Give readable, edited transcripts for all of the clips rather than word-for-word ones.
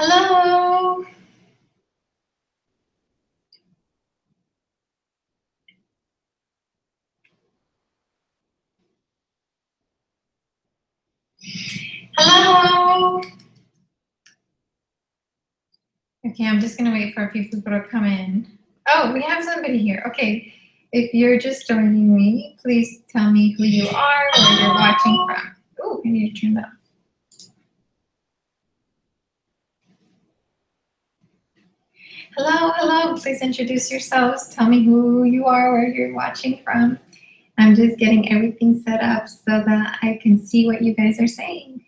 Hello. Hello. Okay, I'm just gonna wait for a few people to come in. Oh, we have somebody here. Okay, if you're just joining me, please tell me who you are, where you're watching from. Oh, I need to turn that off. Hello, hello. Please introduce yourselves. Tell me who you are, where you're watching from. I'm just getting everything set up so that I can see what you guys are saying.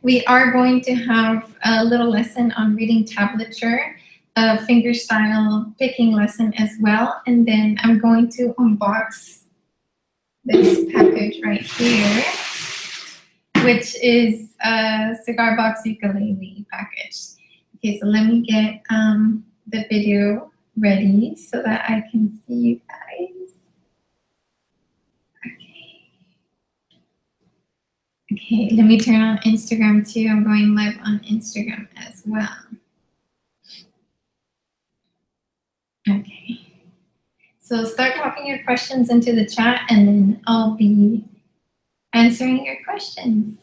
We are going to have a little lesson on reading tablature, a fingerstyle picking lesson as well, and then I'm going to unbox this package right here, which is a cigar box ukulele package. Okay, so let me get the video ready so that I can see you guys. Okay, let me turn on Instagram too. I'm going live on Instagram as well. Okay. So start popping your questions into the chat and then I'll be answering your questions.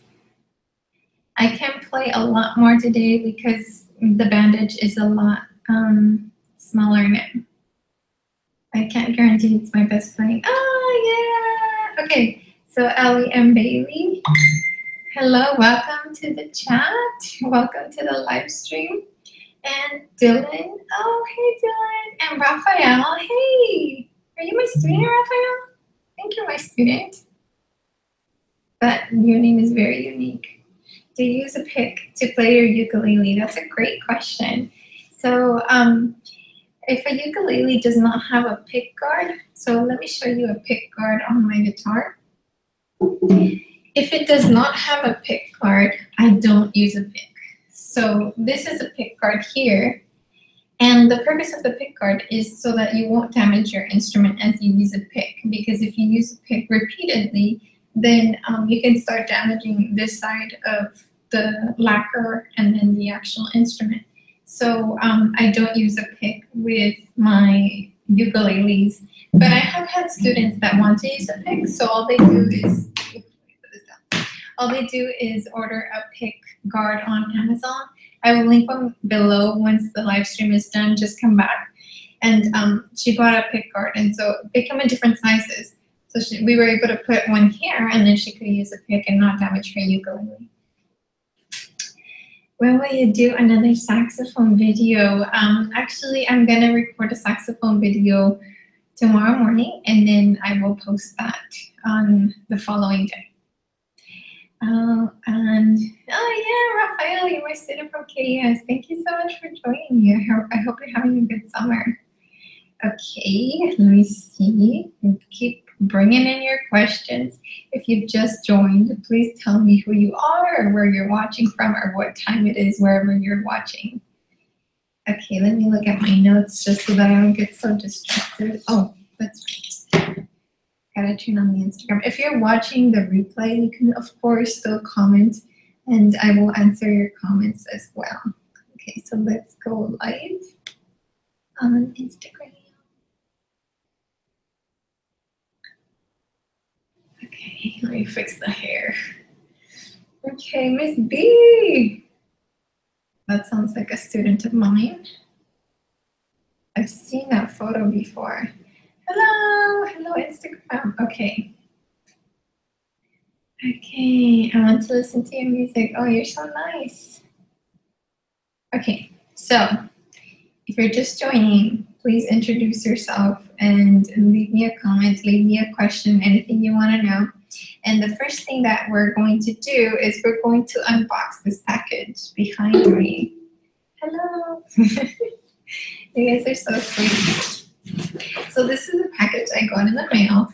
I can play a lot more today because the bandage is a lot smaller now. I can't guarantee it's my best playing. Oh, yeah. Okay, so Ellie and Bailey. Hello, welcome to the chat. Welcome to the live stream. And Dylan. Oh, hey, Dylan. And Raphael. Hey. Are you my student, Raphael? I think you're my student. But your name is very unique. Do you use a pick to play your ukulele? That's a great question. So if a ukulele does not have a pick guard, so let me show you a pick guard on my guitar. If it does not have a pick guard, I don't use a pick. So this is a pick guard here. And the purpose of the pick guard is so that you won't damage your instrument as you use a pick. Because if you use a pick repeatedly, then you can start damaging this side of the lacquer and then the actual instrument. So I don't use a pick with my ukuleles, but I have had students that want to use a pick, so all they do is order a pick guard on Amazon. I will link them below once the live stream is done. Just come back. And she bought a pick guard, and so they come in different sizes. So we were able to put one here, and then she could use a pick and not damage her ukulele. When will you do another saxophone video? Actually, I'm going to record a saxophone video tomorrow morning, and then I will post that on the following day. And oh yeah, Raphael, you're my student from KS. Thank you so much for joining me. I hope you're having a good summer. Okay, let me see. Keep bringing in your questions. If you've just joined, please tell me who you are, or where you're watching from, or what time it is wherever you're watching. Okay, let me look at my notes just so that I don't get so distracted. Oh, that's right. Gotta turn on the Instagram. If you're watching the replay, you can of course still comment and I will answer your comments as well. Okay, so let's go live on Instagram. Okay, let me fix the hair. Okay, Miss B. That sounds like a student of mine. I've seen that photo before. Hello, hello Instagram. Okay. Okay, I want to listen to your music. Oh, you're so nice. Okay, so if you're just joining, please introduce yourself and leave me a comment, leave me a question, anything you want to know. And the first thing that we're going to do is we're going to unbox this package behind me. Hello. You guys are so sweet. So this is a package I got in the mail.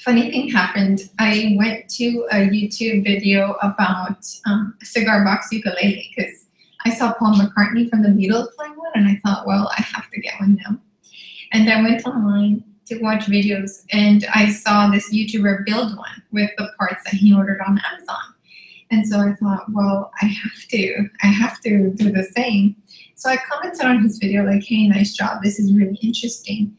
Funny thing happened. I went to a YouTube video about a cigar box ukulele because I saw Paul McCartney from the Beatles playing one, and I thought, well, I have to get one now. And I went online to watch videos, and I saw this YouTuber build one with the parts that he ordered on Amazon. And so I thought, well, I have to do the same. So I commented on his video like, hey, nice job. This is really interesting.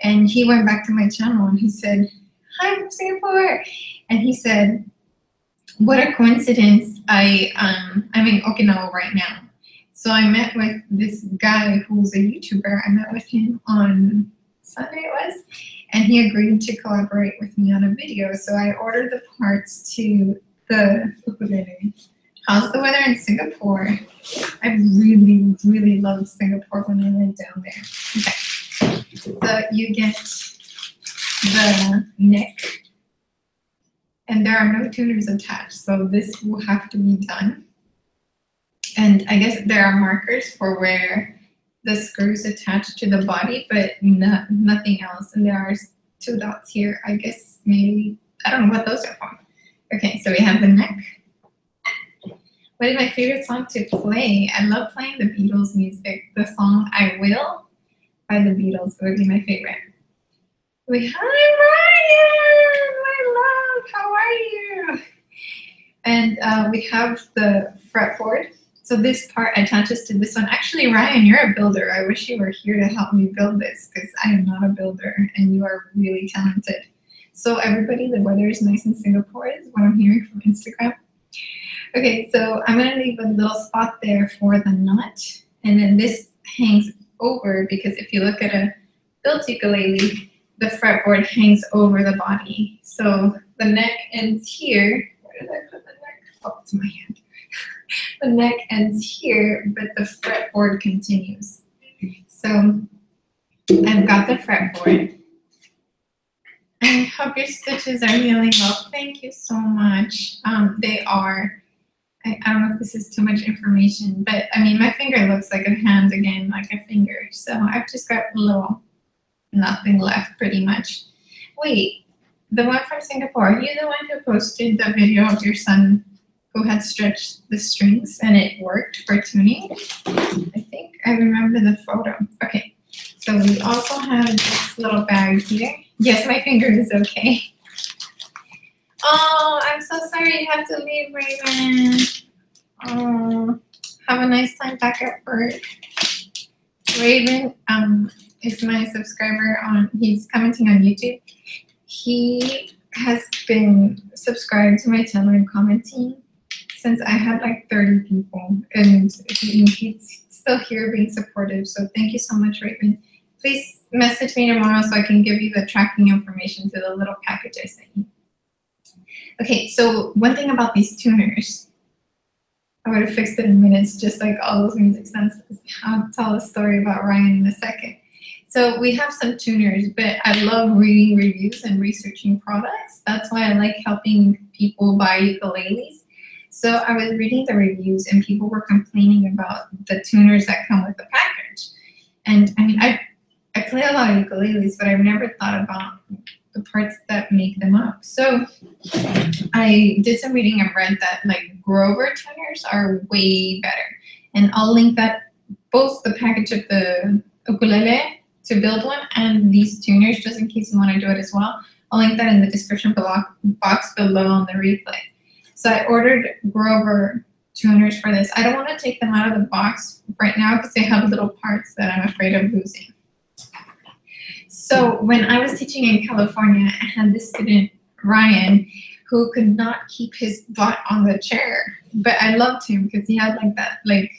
And he went back to my channel and he said, hi, from Singapore. And he said, what a coincidence. I'm in Okinawa right now. So I met with this guy who's a YouTuber. I met with him on Sunday it was, and he agreed to collaborate with me on a video. So I ordered the parts to the ukulele. How's the weather in Singapore? I really, really loved Singapore when I went down there. Okay, so you get the neck, and there are no tuners attached, so this will have to be done. And I guess there are markers for where the screws attach to the body, but nothing else. And there are 2 dots here. I guess maybe, I don't know what those are for. Okay, so we have the neck. What is my favorite song to play? I love playing the Beatles music. The song I Will by the Beatles would be my favorite. Hi, Ryan, my love, how are you? And we have the fretboard. So this part attaches to this one. Actually, Ryan, you're a builder. I wish you were here to help me build this because I am not a builder and you are really talented. So everybody, the weather is nice in Singapore is what I'm hearing from Instagram. Okay, so I'm gonna leave a little spot there for the nut. And then this hangs over because if you look at a built ukulele, the fretboard hangs over the body. So the neck ends here. Where did I put the neck? Oh, it's my hand. The neck ends here, but the fretboard continues. So I've got the fretboard. I hope your stitches are healing well. Thank you so much. They are, I don't know if this is too much information, but I mean, my finger looks like a hand again, like a finger. So I've just got a little, nothing left pretty much. Wait, the one from Singapore, are you the one who posted the video of your son who had stretched the strings and it worked for tuning? I think I remember the photo. Okay, so we also have this little bag here. Yes, my finger is okay. Oh, I'm so sorry you have to leave, Raven. Oh, have a nice time back at work. Raven is my subscriber he's commenting on YouTube. He has been subscribed to my channel and commenting since I had like 30 people, and he's still here being supportive. So thank you so much, Raven. Please message me tomorrow so I can give you the tracking information to the little package I sent you. Okay, so one thing about these tuners, I would have fixed it in minutes, just like all those music senses. I'll tell a story about Ryan in a second. So we have some tuners, but I love reading reviews and researching products. That's why I like helping people buy ukuleles. So I was reading the reviews and people were complaining about the tuners that come with the package. And I mean, I play a lot of ukuleles, but I've never thought about the parts that make them up. So I did some reading and read that like Grover tuners are way better. And I'll link that, both the package of the ukulele to build one and these tuners, just in case you want to do it as well. I'll link that in the description box below on the replay. So I ordered Grover tuners for this. I don't want to take them out of the box right now because they have little parts that I'm afraid of losing. So when I was teaching in California, I had this student, Ryan, who could not keep his butt on the chair. But I loved him because he had like that, like,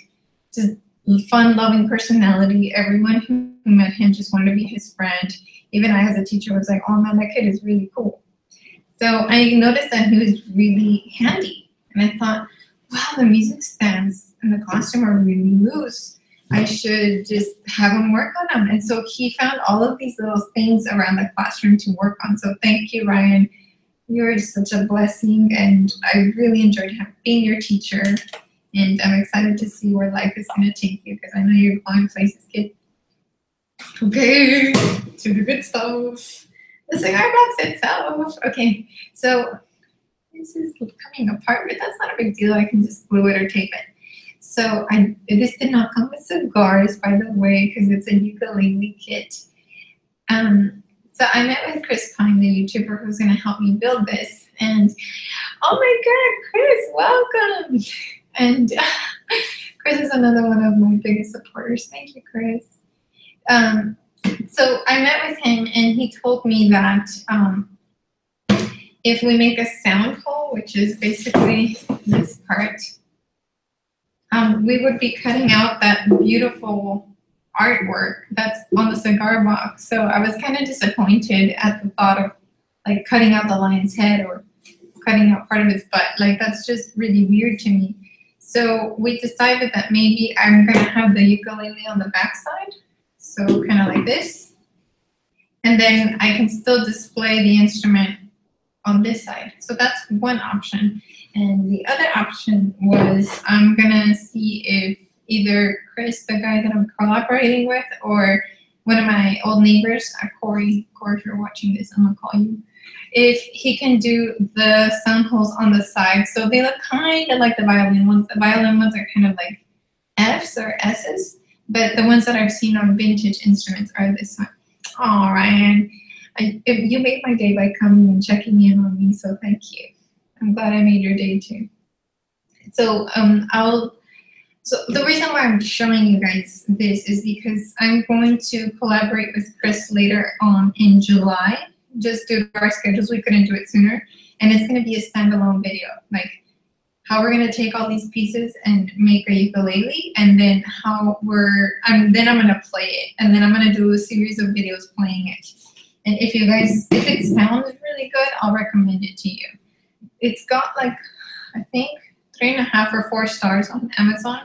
just fun, loving personality. Everyone who met him just wanted to be his friend. Even I as a teacher was like, oh man, that kid is really cool. So I noticed that he was really handy. And I thought, wow, the music stands in the classroom are really loose. I should just have him work on them. And so he found all of these little things around the classroom to work on. So thank you, Ryan. You're such a blessing. And I really enjoyed being your teacher. And I'm excited to see where life is going to take you because I know you're going places, kid. Okay, to the good stuff. The cigar box itself. Okay, so this is coming apart, but that's not a big deal. I can just glue it or tape it. So this did not come with cigars, by the way, because it's a ukulele kit. So I met with Chris Pine, the YouTuber who's going to help me build this. And oh my God, Chris, And Chris is another one of my biggest supporters. Thank you, Chris. So I met with him, and he told me that if we make a sound hole, which is basically this part, we would be cutting out that beautiful artwork that's on the cigar box. So I was kind of disappointed at the thought of like cutting out the lion's head or cutting out part of his butt. Like, that's just really weird to me. So we decided that maybe I'm gonna have the ukulele on the back side. So kind of like this. And then I can still display the instrument on this side. So that's one option. And the other option was I'm gonna see if either Chris, the guy that I'm collaborating with, or one of my old neighbors, Corey, if you're watching this, I'm gonna call you, if he can do the sound holes on the side. So they look kind of like the violin ones. The violin ones are kind of like F's or S's, but the ones that I've seen on vintage instruments are this one. Oh, Ryan, you made my day by coming and checking in on me, so thank you. I'm glad I made your day too. So so the reason why I'm showing you guys this is because I'm going to collaborate with Chris later on in July. Just due to our schedules, we couldn't do it sooner. And it's gonna be a standalone video, like how we're gonna take all these pieces and make a ukulele, and then how then I'm gonna play it, and then I'm gonna do a series of videos playing it. And if it sounds really good, I'll recommend it to you. It's got like, I think 3.5 or 4 stars on Amazon.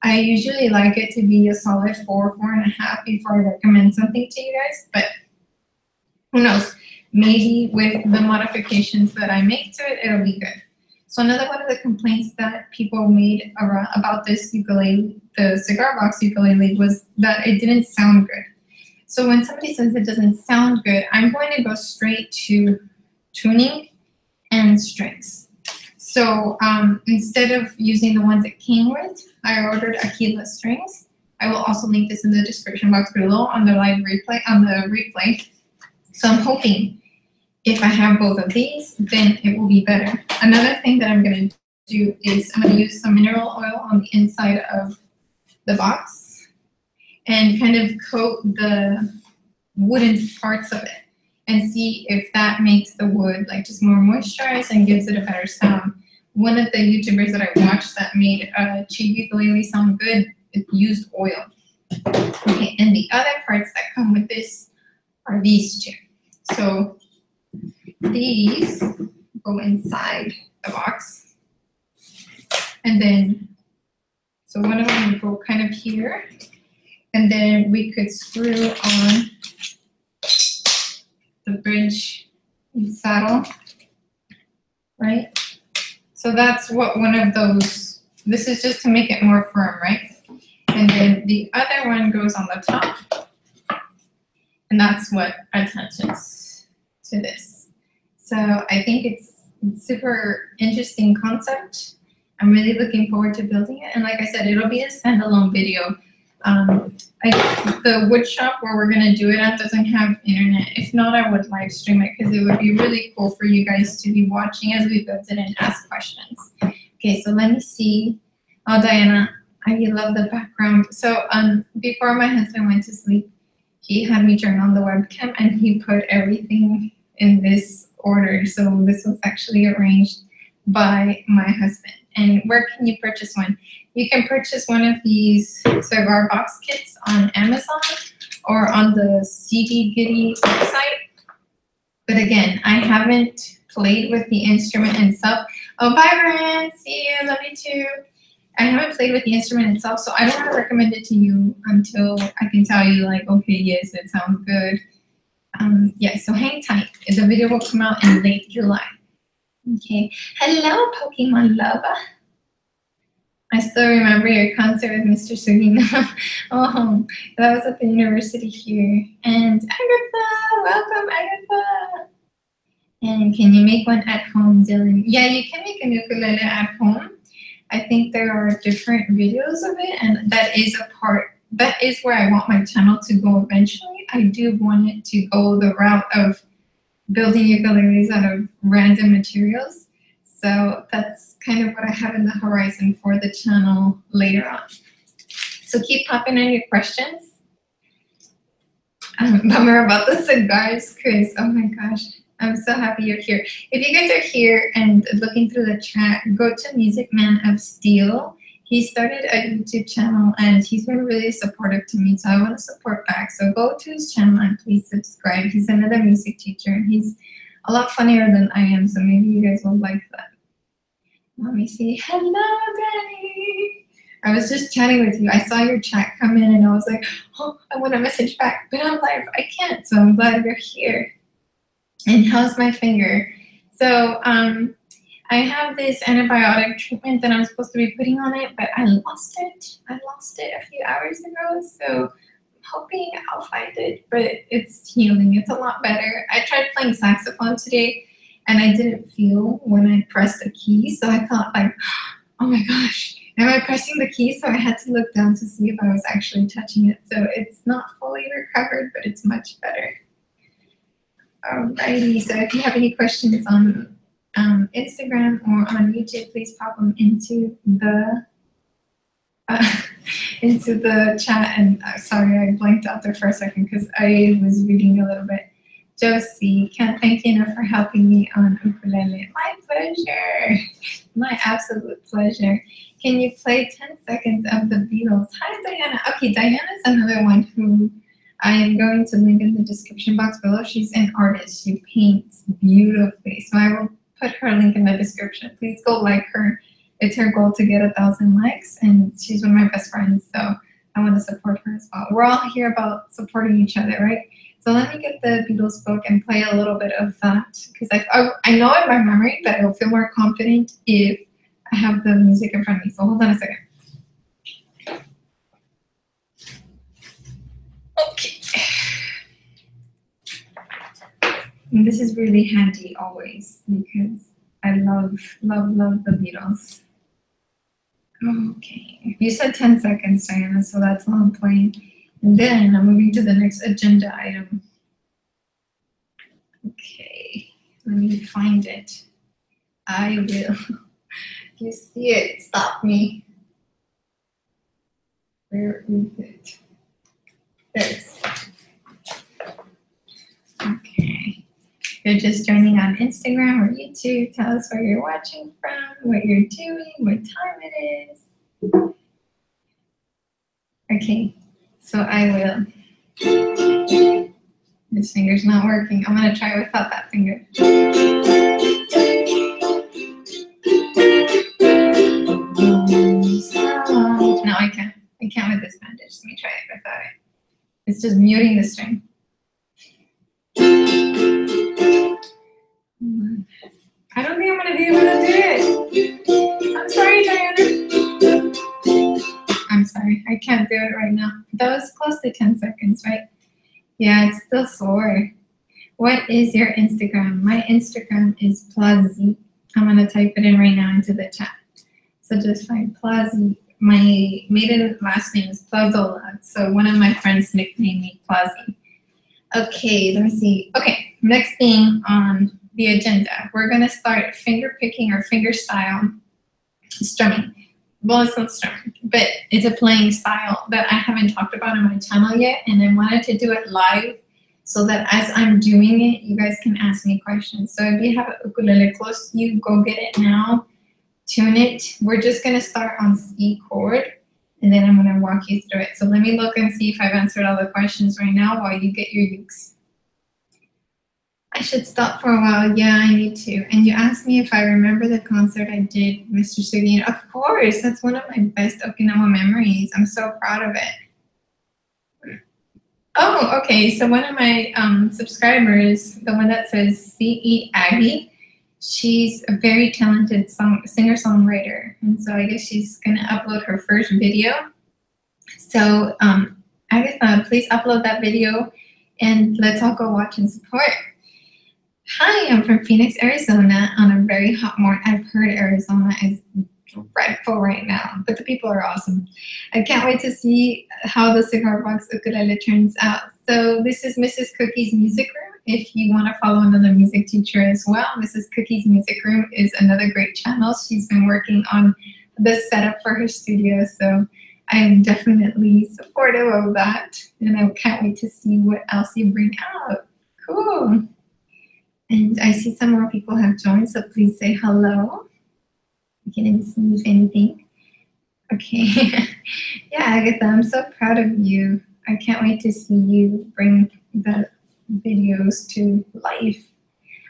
I usually like it to be a solid 4, 4.5 before I recommend something to you guys, but who knows? Maybe with the modifications that I make to it, it'll be good. So another one of the complaints that people made about this ukulele, the cigar box ukulele, was that it didn't sound good. So when somebody says it doesn't sound good, I'm going to go straight to tuning and strings. So instead of using the ones it came with, I ordered Aquila strings. I will also link this in the description box below on the live replay, So I'm hoping if I have both of these, then it will be better. Another thing that I'm going to do is I'm going to use some mineral oil on the inside of the box and kind of coat the wooden parts of it and see if that makes the wood like just more moisturized and gives it a better sound. One of the YouTubers that I watched that made a cheap ukulele sound good, it used oil. Okay, and the other parts that come with this are these two. So these go inside the box, and then so one of them would go kind of here, and then we could screw on the bridge and saddle, right? So that's what one of those, this is just to make it more firm, right? And then the other one goes on the top, and that's what attaches to this. So I think it's a super interesting concept. I'm really looking forward to building it. And like I said, it'll be a standalone video. The wood shop where we're gonna do it at doesn't have internet. If not, I would live stream it because it would be really cool for you guys to be watching as we build it and ask questions. Okay, so let me see. Oh, Diana, I love the background. So before my husband went to sleep, he had me turn on the webcam and he put everything in this order. So this was actually arranged by my husband. And where can you purchase one? You can purchase one of these cigar box kits on Amazon or on the CD Giddy website. But again, I haven't played with the instrument itself. Oh, bye, Brian. See you. Love you too. I haven't played with the instrument itself, so I don't want to recommend it to you until I can tell you, like, okay, yes, it sounds good. Yeah, so hang tight. The video will come out in late July. Okay. Hello, Pokemon lover. I still remember your concert with Mr. Sugino. Oh, that was at the university here. And Agatha, welcome, Agatha. And can you make one at home, Dylan? Yeah, you can make a ukulele at home. I think there are different videos of it, and that is where I want my channel to go eventually. I do want it to go the route of building ukuleles out of random materials. So that's kind of what I have in the horizon for the channel later on. So keep popping in your questions. Bummer about the cigars, Chris. Oh my gosh. I'm so happy you're here. If you guys are here and looking through the chat, go to Music Man of Steel. He started a YouTube channel and he's been really supportive to me, so I want to support back. So go to his channel and please subscribe. He's another music teacher and he's a lot funnier than I am, so maybe you guys will like that. Let me see. Hello, Danny. I was just chatting with you. I saw your chat come in and I was like, oh, I want to message back, but I'm live. I can't, so I'm glad you're here. And how's my finger? So I have this antibiotic treatment that I'm supposed to be putting on it, but I lost it. I lost it a few hours ago, so I'm hoping I'll find it, but it's healing. It's a lot better. I tried playing saxophone today, and I didn't feel when I pressed the key, so I thought like, oh my gosh, am I pressing the key? So I had to look down to see if I was actually touching it. So it's not fully recovered, but it's much better. Alrighty, so if you have any questions on Instagram or on YouTube, please pop them into the chat. And sorry, I blanked out there for a second because I was reading a little bit. Josie, can't thank you enough for helping me on ukulele. My pleasure. My absolute pleasure. Can you play 10 seconds of the Beatles? Hi, Diana. Okay, Diana's another one who I am going to link in the description box below. She's an artist. She paints beautifully. So I will put her link in the description. Please go like her. It's her goal to get 1,000 likes, and she's one of my best friends. So I want to support her as well. We're all here about supporting each other, right? So let me get the Beatles book and play a little bit of that, because I know it by memory, but I'll feel more confident if I have the music in front of me. So hold on a second. Okay. And this is really handy always because I love the Beatles. Okay. You said 10 seconds, Diana, so that's all I'm playing. And then I'm moving to the next agenda item. Okay. Let me find it. I will. If you see it, stop me. Where is it? There it is. Okay. If you're just joining on Instagram or YouTube, tell us where you're watching from, what you're doing, what time it is. Okay, so I will. This finger's not working. I'm gonna try without that finger. No, I can't. I can't with this bandage. Let me try it without it. It's just muting the string. I don't think I'm gonna be able to do it. I'm sorry, Diana. I'm sorry, I can't do it right now. That was close to 10 seconds, right? Yeah, it's still sore. What is your Instagram? My Instagram is Plazi. I'm gonna type it in right now into the chat. So just find Plazi. My maiden last name is Plazola. So one of my friends nicknamed me Plazi. Okay, let me see. Okay, next thing on the agenda. We're gonna start finger picking or fingerstyle strumming. Well, it's not strumming, but it's a playing style that I haven't talked about on my channel yet, and I wanted to do it live so that as I'm doing it, you guys can ask me questions. So if you have a ukulele close to you, go get it now, tune it. We're just gonna start on C chord, and then I'm gonna walk you through it. So let me look and see if I've answered all the questions right now while you get your ukes. I should stop for a while. Yeah, I need to. And you asked me if I remember the concert I did, Mr. Sugi. Of course, that's one of my best Okinawa memories. I'm so proud of it. Oh, okay. So one of my subscribers, the one that says C.E. Aggie, she's a very talented singer-songwriter. And so I guess she's going to upload her first video. So Agatha, please upload that video and let's all go watch and support. Hi, I'm from Phoenix, Arizona on a very hot morning. I've heard Arizona is dreadful right now, but the people are awesome. I can't wait to see how the Cigar Box ukulele turns out. So this is Mrs. Cookie's music room. if you want to follow another music teacher as well, Mrs. Cookie's Music Room is another great channel. She's been working on the setup for her studio, so I'm definitely supportive of that. And I can't wait to see what else you bring out. Cool. And I see some more people have joined, so please say hello. I can't see anything. Okay. Yeah, Agatha, I'm so proud of you. I can't wait to see you bring the videos to life.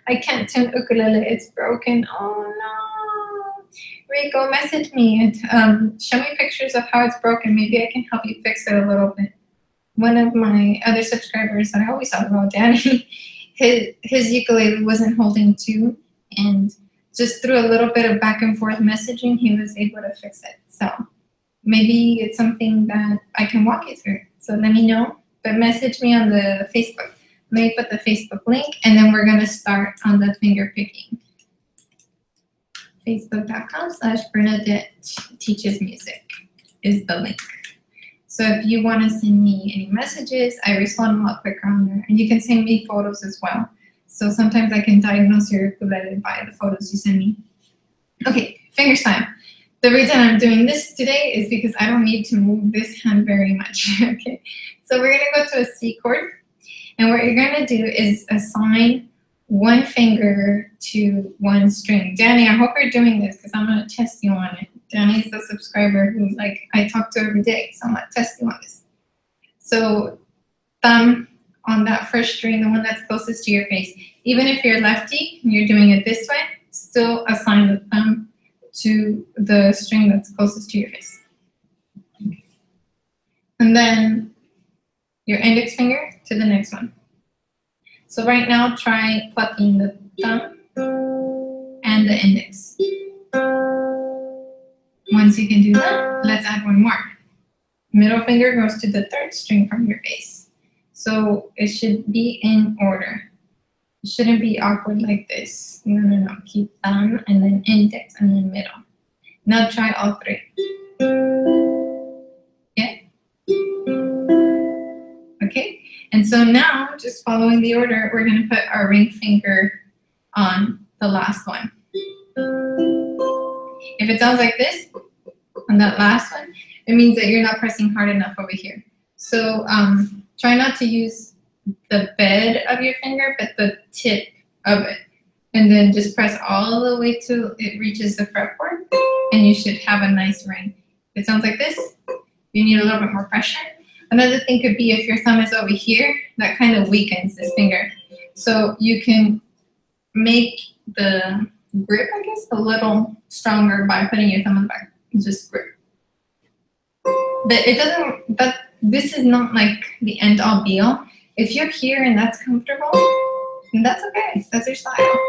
I can't tune ukulele, it's broken. Oh no. Rico, message me and show me pictures of how it's broken. Maybe I can help you fix it a little bit. One of my other subscribers that I always talk about, Danny, his ukulele wasn't holding tune, and just through a little bit of back and forth messaging, he was able to fix it. So maybe it's something that I can walk you through. So let me know, but message me on the Facebook. Let me put the Facebook link, and then we're gonna start on the finger picking. Facebook.com/Bernadette Teaches Music is the link. So if you want to send me any messages, I respond a lot quicker on there. And you can send me photos as well. So sometimes I can diagnose your ukulele by the photos you send me. Okay, fingerstyle. The reason I'm doing this today is because I don't need to move this hand very much. Okay, so we're gonna go to a C chord. And what you're gonna do is assign one finger to one string. Danny, I hope you're doing this because I'm gonna test you on it. Danny's the subscriber who I talk to every day, so I'm gonna test you on this. So thumb on that first string, the one that's closest to your face. Even if you're lefty and you're doing it this way, still assign the thumb to the string that's closest to your face. And then your index finger to the next one. So right now, try plucking the thumb and the index. Once you can do that, let's add one more. Middle finger goes to the third string from your face. So it should be in order. It shouldn't be awkward like this. No, no, no. Keep thumb and then index and then middle. Now try all three. Yeah? Okay. And so now, just following the order, we're going to put our ring finger on the last one. If it sounds like this, on that last one, it means that you're not pressing hard enough over here. So try not to use the bed of your finger, but the tip of it. And then just press all the way till it reaches the fretboard, and you should have a nice ring. If it sounds like this, you need a little bit more pressure. Another thing could be if your thumb is over here, that kind of weakens this finger. So you can make the grip, I guess, a little stronger by putting your thumb on the back. Just grip. But it doesn't, this is not like the end all be all. If you're here and that's comfortable, then that's okay. That's your style.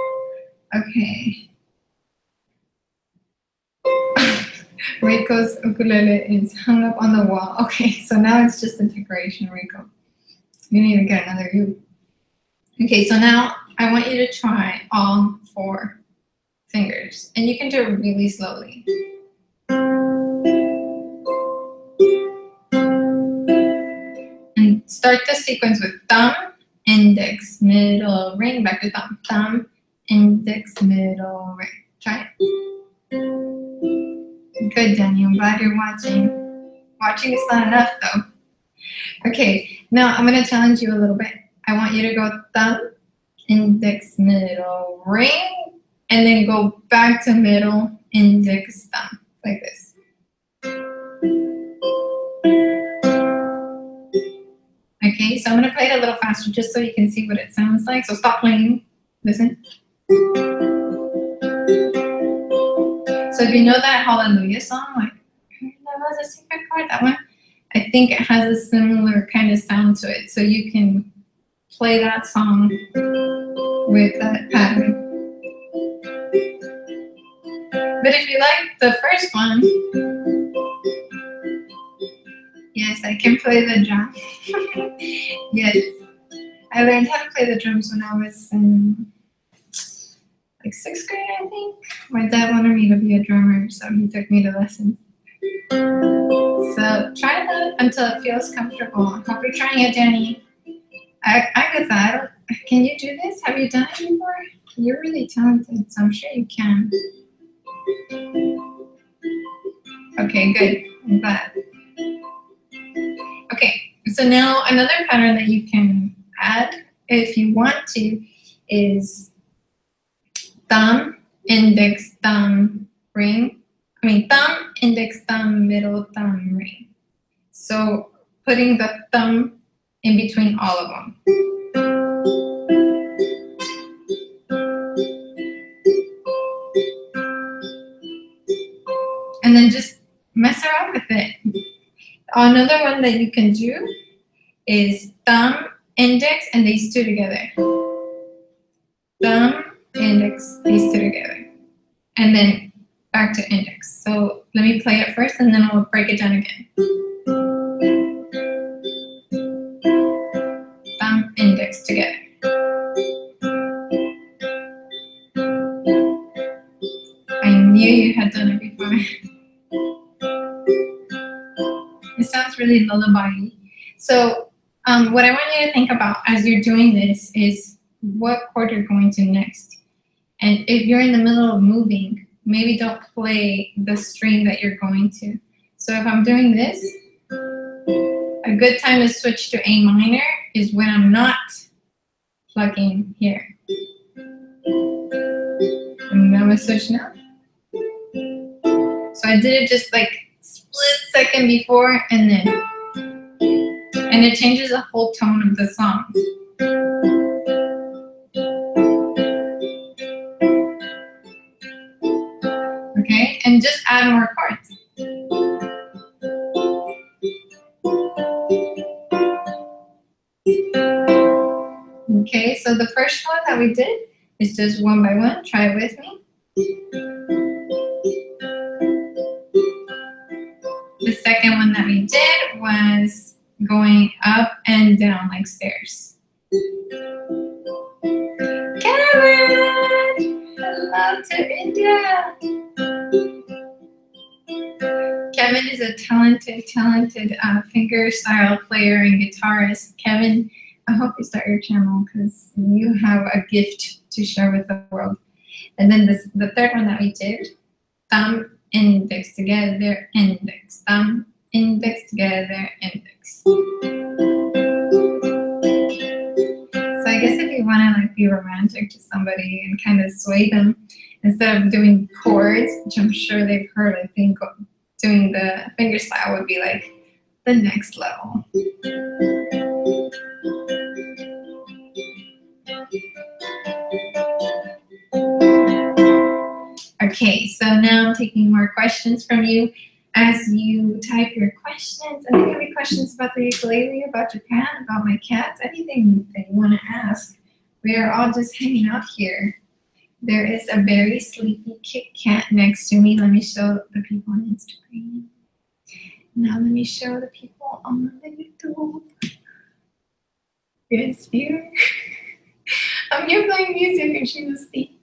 Okay. Rico's ukulele is hung up on the wall. Okay, so now it's just a decoration, Rico. You need to get another U. Okay, so now I want you to try all 4 fingers. And you can do it really slowly. And start the sequence with thumb, index, middle, ring, back to thumb. Thumb, index, middle, ring. Try it. Good, Danny. I'm glad you're watching. Watching is not enough, though. Okay, now I'm going to challenge you a little bit. I want you to go thumb, index, middle, ring, and then go back to middle, index, thumb, like this. Okay, so I'm going to play it a little faster just so you can see what it sounds like. So stop playing. Listen. So if you know that Hallelujah song, like, that was a secret chord, that one, I think it has a similar kind of sound to it. So you can play that song with that pattern. But if you like the first one, yes, I can play the drum. Yes, I learned how to play the drums when I was in like 6th grade, I think. My dad wanted me to be a drummer, so he took me to lessons. So try that until it feels comfortable. I hope you're trying it, Danny. Agatha, Can you do this? Have you done it before? You're really talented, so I'm sure you can. Okay, good. I'm glad. Okay, so now another pattern that you can add if you want to is thumb, index, thumb, ring. I mean thumb, index, thumb, middle, thumb, ring. So putting the thumb in between all of them. And then just mess around with it. Another one that you can do is thumb, index, and these two together. Thumb, index, these two together. And then back to index. So let me play it first and then I'll break it down again. Thumb, index together. I knew you had done it before. It sounds really lullaby-y. So what I want you to think about as you're doing this is what chord you're going to next. And if you're in the middle of moving, maybe don't play the string that you're going to. So if I'm doing this, a good time to switch to A minor is when I'm not plugging here. And I'm gonna switch now. So I did it just like split second before and it changes the whole tone of the song. Okay, and just add more chords. Okay, so the first one that we did is just one by one. Try it with me. The second one that we did was going up and down like stairs. Kevin! Hello to India! Kevin is a talented fingerstyle player and guitarist. Kevin, I hope you start your channel because you have a gift to share with the world. And then the third one that we did, thumb, index together, index, thumb, index together, index. So I guess if you want to like be romantic to somebody and kind of sway them, instead of doing chords, which I'm sure they've heard, I think doing the fingerstyle would be like the next level. Okay, so now I'm taking more questions from you. As you type your questions, and there can be questions about the ukulele, about Japan, about my cats, anything that you want to ask. We are all just hanging out here. There is a very sleepy Kit Kat next to me. Let me show the people on Instagram. Now let me show the people on the YouTube. Yes, here. I'm here playing music and she's asleep.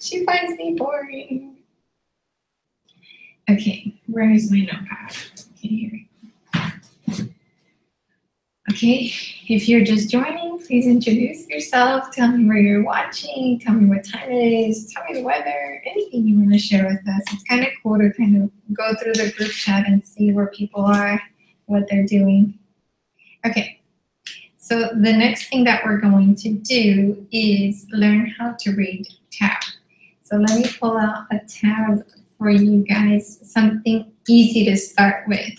She finds me boring. Okay, where is my notepad? Okay, here. Okay, if you're just joining, please introduce yourself. Tell me where you're watching. Tell me what time it is. Tell me the weather. Anything you want to share with us. It's kind of cool to kind of go through the group chat and see where people are, what they're doing. Okay, so the next thing that we're going to do is learn how to read tab. So let me pull out a tab for you guys, something easy to start with.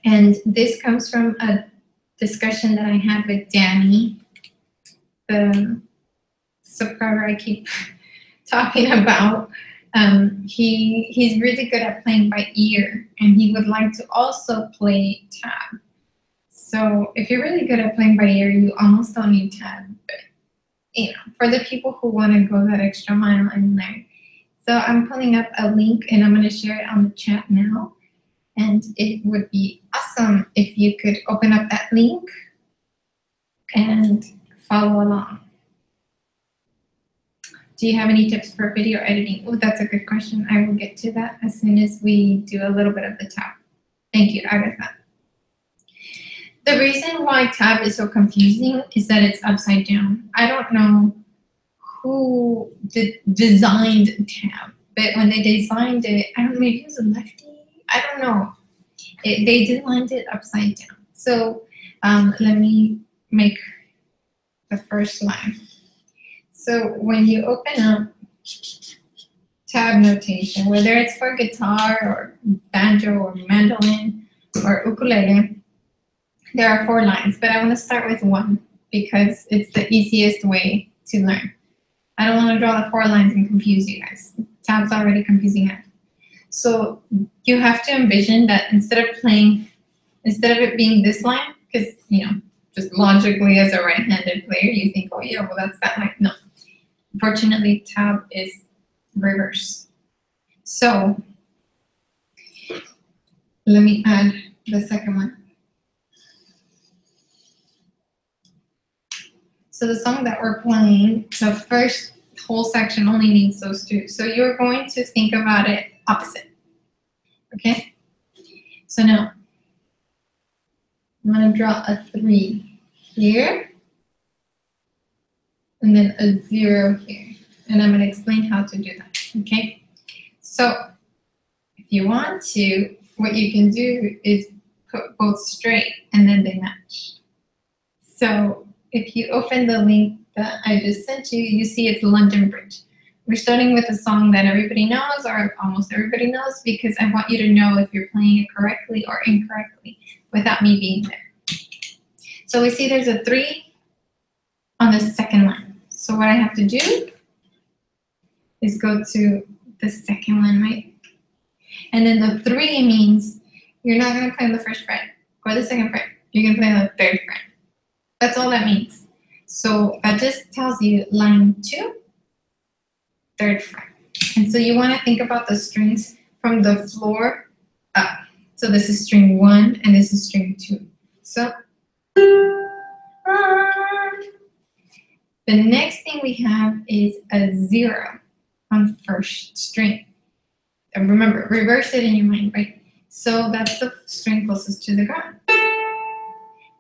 And this comes from a discussion that I had with Danny, the subscriber I keep talking about. He's really good at playing by ear, and he would like to also play tab. So if you're really good at playing by ear, you almost don't need tab. But you know, for the people who want to go that extra mile and learn. So I'm pulling up a link and I'm going to share it on the chat now. And it would be awesome if you could open up that link and follow along. Do you have any tips for video editing? Oh, that's a good question. I will get to that as soon as we do a little bit of the tab. Thank you, Agatha. The reason why tab is so confusing is that it's upside down. I don't know who designed tab, but when they designed it, I don't know, maybe it was a lefty. I don't know. They designed it upside down. So let me make the first line. So when you open up tab notation, whether it's for guitar or banjo or mandolin or ukulele, there are 4 lines, but I want to start with 1 because it's the easiest way to learn. I don't want to draw the 4 lines and confuse you guys. Tab's already confusing enough. So you have to envision that instead of it being this line, because, you know, just logically as a right-handed player, you think, oh yeah, well that's that line. No. Unfortunately, tab is reverse. So let me add the second one. So the song that we're playing, the first whole section only needs those 2. So you're going to think about it opposite. Okay? So now, I'm going to draw a 3 here, and then a 0 here. And I'm going to explain how to do that. Okay? So, if you want to, what you can do is put both straight, and then they match. So, if you open the link that I just sent you, you see it's London Bridge. We're starting with a song that everybody knows, or almost everybody knows, because I want you to know if you're playing it correctly or incorrectly without me being there. So we see there's a 3 on the second line. So what I have to do is go to the second one, right? And then the 3 means you're not going to play on the first fret or the second fret. You're going to play on the third fret. That's all that means. So that just tells you line 2, third fret. And so you want to think about the strings from the floor up. So this is string 1 and this is string 2. So the next thing we have is a 0 on first string. And remember, reverse it in your mind, right? So that's the string closest to the ground.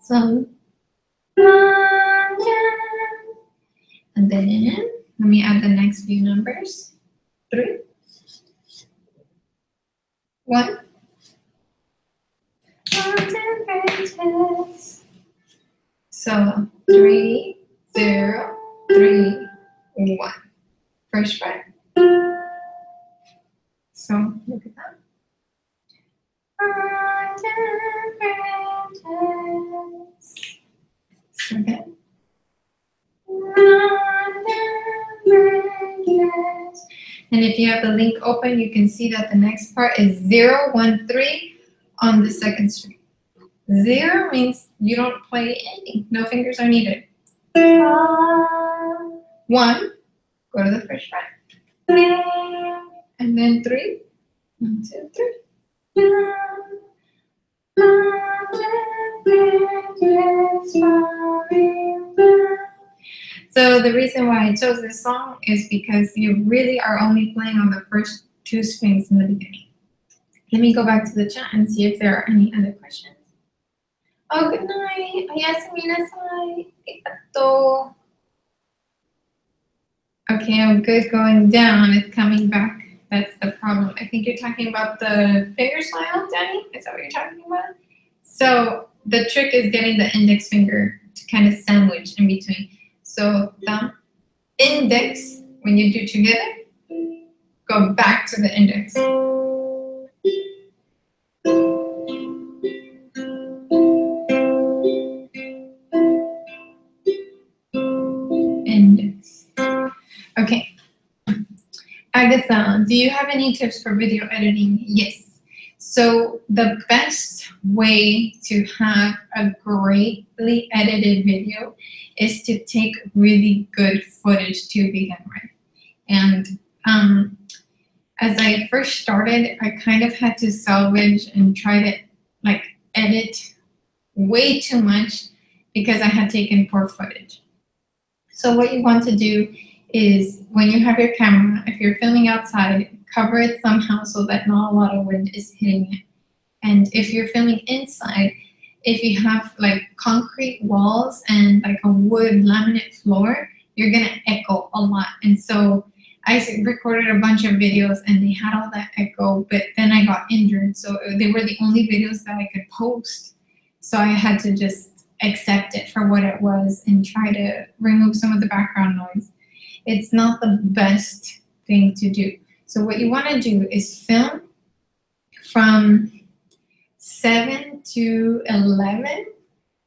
So and then let me add the next few numbers. 3, 1. So 3, 0, 3, 1. First fret. So look at that. So again. And if you have the link open, you can see that the next part is 0, 1, 3 on the second string. 0 means you don't play anything. No fingers are needed. 1, go to the first fret. And then 3. 1, 2, 3. So the reason why I chose this song is because you really are only playing on the first 2 strings in the beginning. Let me go back to the chat and see if there are any other questions. Oh, good night. Okay, I'm good going down. It's coming back. That's the problem. I think you're talking about the fingerstyle, Danny? Is that what you're talking about? So the trick is getting the index finger to kind of sandwich in between. So thumb, index, when you do together, go back to the index. Index. Okay. Agatha, do you have any tips for video editing? Yes. So the best way to have a greatly edited video is to take really good footage to begin with. And as I first started, I kind of had to salvage and try to like edit way too much because I had taken poor footage. So what you want to do is when you have your camera, if you're filming outside, cover it somehow so that not a lot of wind is hitting it. And if you're filming inside, if you have like concrete walls and like a wood laminate floor, you're gonna echo a lot. And so I recorded a bunch of videos and they had all that echo, but then I got injured. So they were the only videos that I could post. So I had to just accept it for what it was and try to remove some of the background noise. It's not the best thing to do. So what you want to do is film from 7 to 11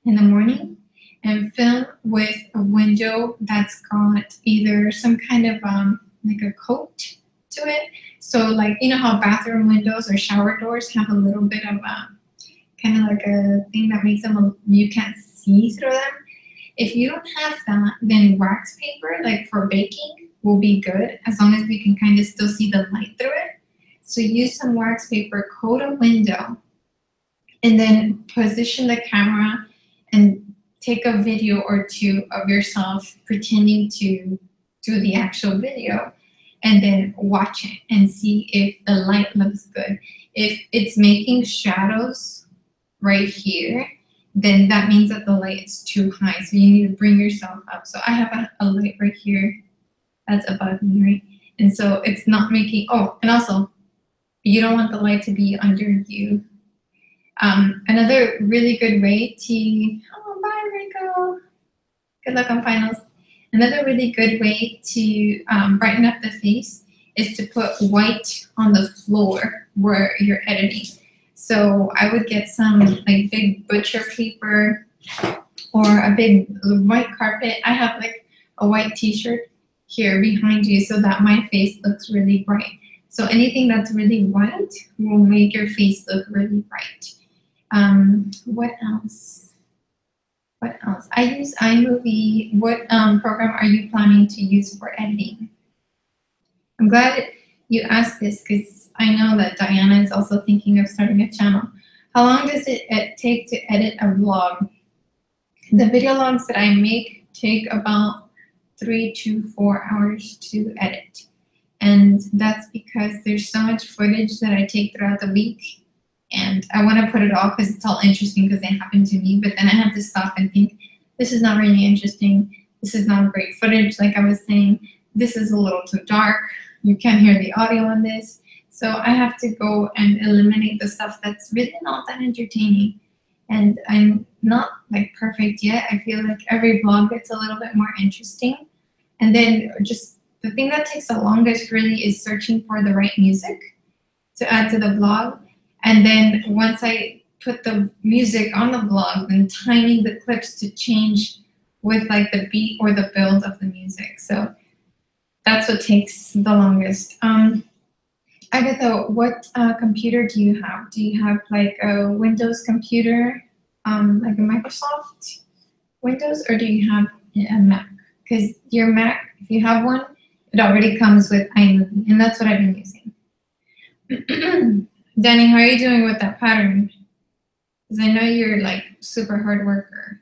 in the morning and film with a window that's got either some kind of like a coat to it. So like, you know how bathroom windows or shower doors have a little bit of kind of like a thing that makes them, you can't see through them. If you don't have that, then wax paper, like for baking, will be good as long as we can kind of still see the light through it. So use some wax paper, coat a window, and then position the camera and take a video or two of yourself pretending to do the actual video, and then watch it and see if the light looks good. If it's making shadows right here, then that means that the light is too high. So you need to bring yourself up. So I have a light right here that's above me, right? And so it's not making, oh, and also you don't want the light to be under you. Another really good way to, oh, bye, Rico. Good luck on finals. Another really good way to brighten up the face is to put white on the floor where you're editing. So I would get some like big butcher paper or a big white carpet. I have like a white t-shirt here behind you so that my face looks really bright. So anything that's really white will make your face look really bright. What else? What else? I use iMovie. What program are you planning to use for editing? I'm glad you asked this because I know that Diana is also thinking of starting a channel. How long does it take to edit a vlog? The video logs that I make take about 3 to 4 hours to edit. And that's because there's so much footage that I take throughout the week. And I want to put it all because it's all interesting because they happen to me. But then I have to stop and think, this is not really interesting. This is not great footage. Like I was saying, this is a little too dark. You can't hear the audio on this. So I have to go and eliminate the stuff that's really not that entertaining. And I'm not like perfect yet. I feel like every vlog gets a little bit more interesting. And then just the thing that takes the longest really is searching for the right music to add to the vlog. And then once I put the music on the vlog, then timing the clips to change with like the beat or the build of the music. So that's what takes the longest. Agatha, what computer do you have? Do you have like a Windows computer, like a Microsoft Windows, or do you have a Mac? Because your Mac, if you have one, it already comes with iMovie, and that's what I've been using. Danny, how are you doing with that pattern? Because I know you're like super hard worker.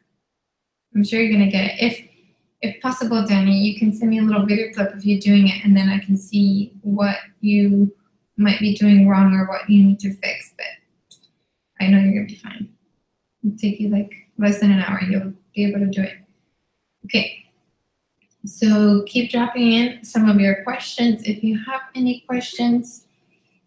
I'm sure you're gonna get it. If possible, Danny, you can send me a little video clip of you doing it, and then I can see what you might be doing wrong or what you need to fix. But I know you're gonna be fine. It'll take you like less than an hour. You'll be able to do it. Okay. So keep dropping in some of your questions if you have any questions.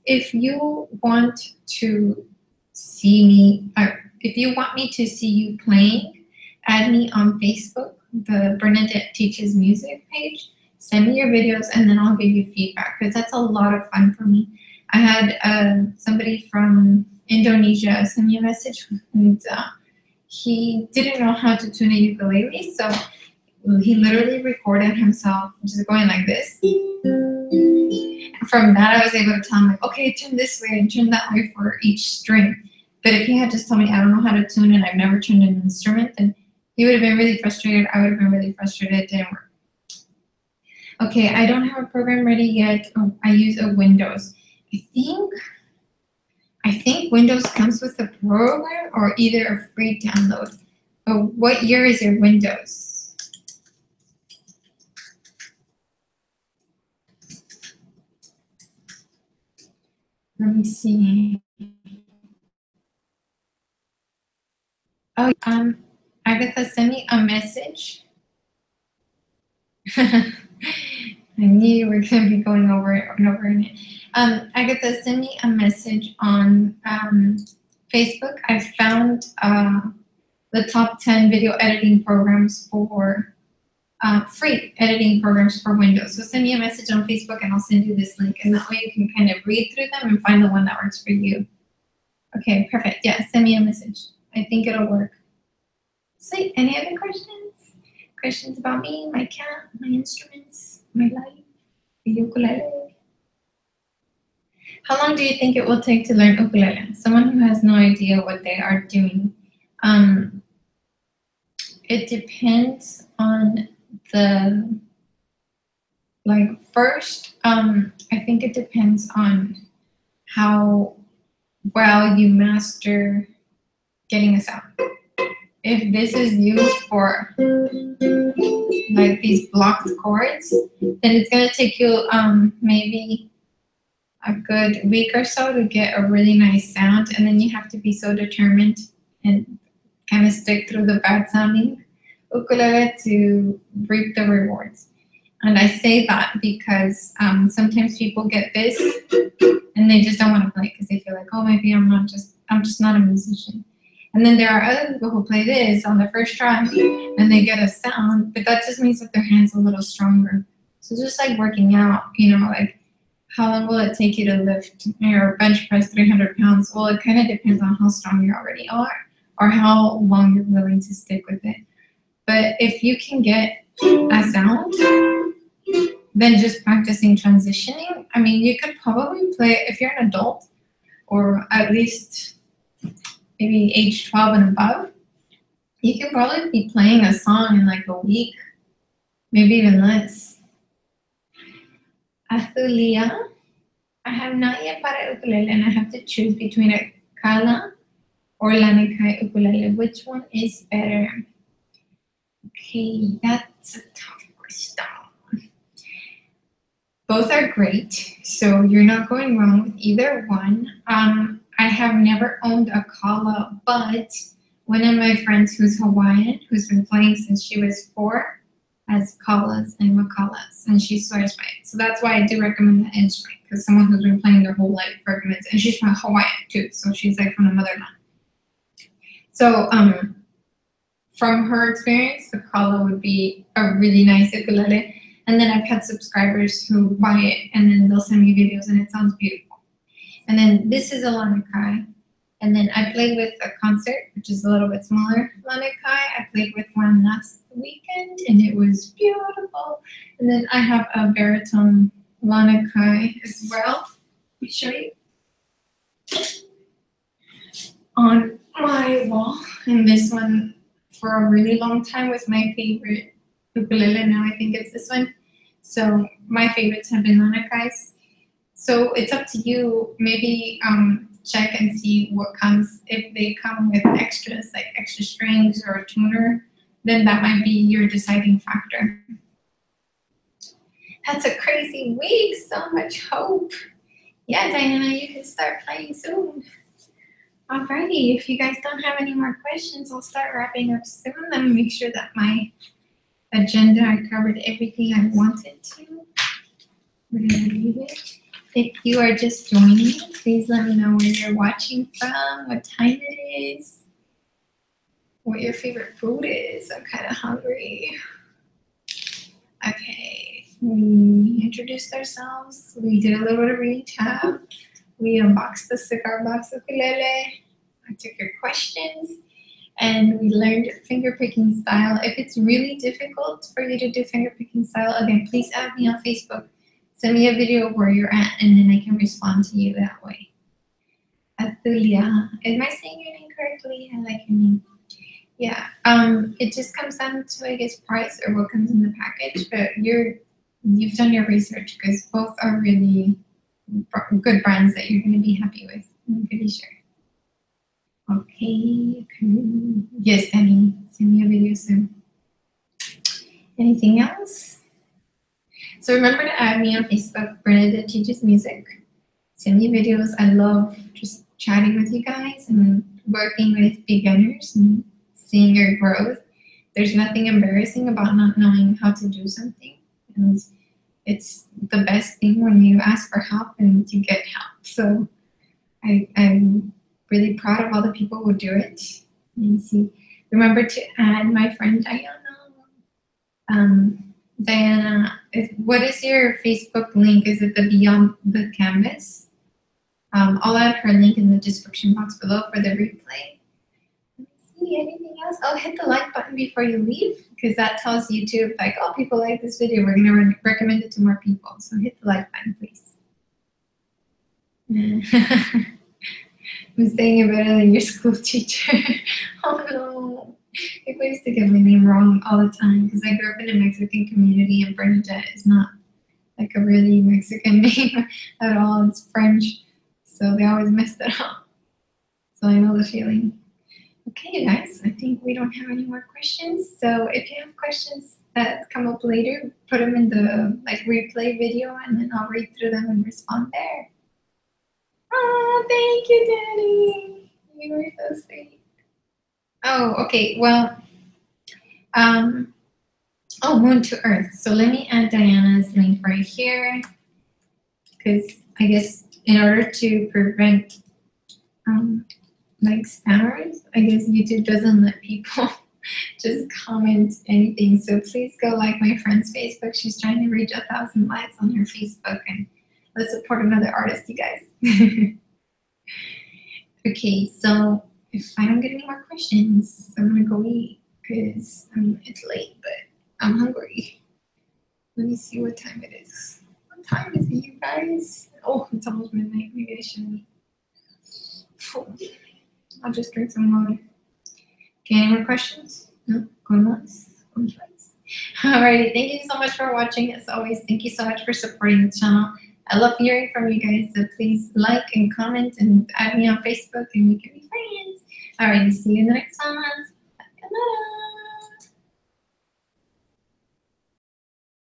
If you want to see me, or if you want me to see you playing, add me on Facebook, the Bernadette Teaches Music page. Send me your videos and then I'll give you feedback because that's a lot of fun for me. I had somebody from Indonesia send me a message and he didn't know how to tune a ukulele, so he literally recorded himself just going like this. From that, I was able to tell him, like, okay, turn this way and turn that way for each string. But if he had just told me, I don't know how to tune it, I've never tuned an instrument, then he would have been really frustrated. I would have been really frustrated. It didn't work. Okay, I don't have a program ready yet. Oh, I use a Windows. I think Windows comes with a program or either a free download. Oh, what year is your Windows? Let me see. Oh, Agatha, send me a message. I knew you were going to be going over it and over again. Agatha, send me a message on Facebook. I found the top 10 video editing programs for free editing programs for Windows. So send me a message on Facebook and I'll send you this link. And that way you can kind of read through them and find the one that works for you. Okay, perfect. Yeah, send me a message. I think it'll work. Sweet. Any other questions? Questions about me, my cat, my instruments, my life, the ukulele? How long do you think it will take to learn ukulele? Someone who has no idea what they are doing. It depends on the, first, I think it depends on how well you master getting a sound. If this is used for like these blocked chords, then it's gonna take you maybe a good week or so to get a really nice sound, and then you have to be so determined and kind of stick through the bad sounding ukulele to reap the rewards. And I say that because sometimes people get this and they just don't want to play because they feel like, oh, maybe I'm just not a musician. And then there are other people who play this on the first try and they get a sound, but that just means that their hand's a little stronger. So just like working out, you know, like how long will it take you to lift or bench press 300 pounds? Well, it kind of depends on how strong you already are or how long you're willing to stick with it. But if you can get a sound, then just practicing transitioning. I mean, you could probably play, if you're an adult or at least maybe age 12 and above, you can probably be playing a song in like a week, maybe even less. Azulia, I have not yet bought a ukulele and I have to choose between a Kala or LANIKAI ukulele. Which one is better? Okay, that's a tough question. Both are great, so you're not going wrong with either one. I have never owned a Kala, but one of my friends who's Hawaiian, who's been playing since she was 4, has Kalas and Makalas, and she swears by it. So that's why I do recommend that instrument, because someone who's been playing their whole life recommends it. And she's from Hawaii too, so she's like from the motherland. So from her experience, the Kala would be a really nice ukulele. And then I've had subscribers who buy it and then they'll send me videos and it sounds beautiful. And then this is a LANIKAI. And then I played with a concert, which is a little bit smaller LANIKAI. I played with one last weekend and it was beautiful. And then I have a baritone LANIKAI as well. Let me show you. On my wall. And this one for a really long time was my favorite ukulele. Now I think it's this one. So my favorites have been LANIKAIs. So it's up to you. Maybe check and see what comes. If they come with extras, like extra strings or a tuner, then that might be your deciding factor. That's a crazy week. So much hope. Yeah, Diana, you can start playing soon. Alrighty, if you guys don't have any more questions, I'll start wrapping up soon. Let me make sure that my agenda, I covered everything I wanted to. We're gonna leave it. If you are just joining, please let me know where you're watching from, what time it is, what your favorite food is. I'm kind of hungry. Okay, we introduced ourselves. We did a little bit of recap. We unboxed the Cigar box ukulele. I took your questions. And we learned finger picking style. If it's really difficult for you to do finger picking style, again, please add me on Facebook. Send me a video of where you're at, and then I can respond to you that way. Azulia, am I saying your name correctly? I like your name. Yeah, it just comes down to, I guess, price or what comes in the package, but you've done your research because both are really good brands that you're going to be happy with. I'm pretty sure. Okay. Yes, Danny, send me a video soon. Anything else? So remember to add me on Facebook, Bernadette Teaches Music. Send me videos. I love just chatting with you guys and working with beginners and seeing your growth. There's nothing embarrassing about not knowing how to do something. And it's the best thing when you ask for help and you get help. So I'm really proud of all the people who do it. And see, remember to add my friend Diana. Diana, what is your Facebook link? Is it the Beyond the Canvas? I'll add her link in the description box below for the replay. Let me see, anything else? Oh, hit the like button before you leave, because that tells YouTube, like, oh, people like this video. We're going to recommend it to more people. So hit the like button, please. I'm saying it better than your school teacher. Oh, no. People used to get my name wrong all the time because I grew up in a Mexican community, and Bernadette is not like a really Mexican name at all. It's French. So they always messed it up. So I know the feeling. Okay, guys, I think we don't have any more questions. So if you have questions that come up later, put them in the replay video, and then I'll read through them and respond there. Oh, thank you, Daddy. You were so sweet. Oh, okay. Well, oh, Moon to Earth. So let me add Diana's link right here, because I guess in order to prevent like spammers, I guess YouTube doesn't let people just comment anything. So please go like my friend's Facebook. She's trying to reach 1,000 likes on her Facebook, and let's support another artist, you guys. Okay, so if I don't get any more questions, I'm gonna go eat because it's late, but I'm hungry. Let me see what time it is. What time is it, you guys? Oh, it's almost midnight. Maybe I shouldn't eat. Oh, I'll just drink some water. Okay, any more questions? No? Going once? Going twice? Alrighty, thank you so much for watching. As always, thank you so much for supporting the channel. I love hearing from you guys, so please like and comment and add me on Facebook and we can be friends. Alrighty, see you in the next one. Bye.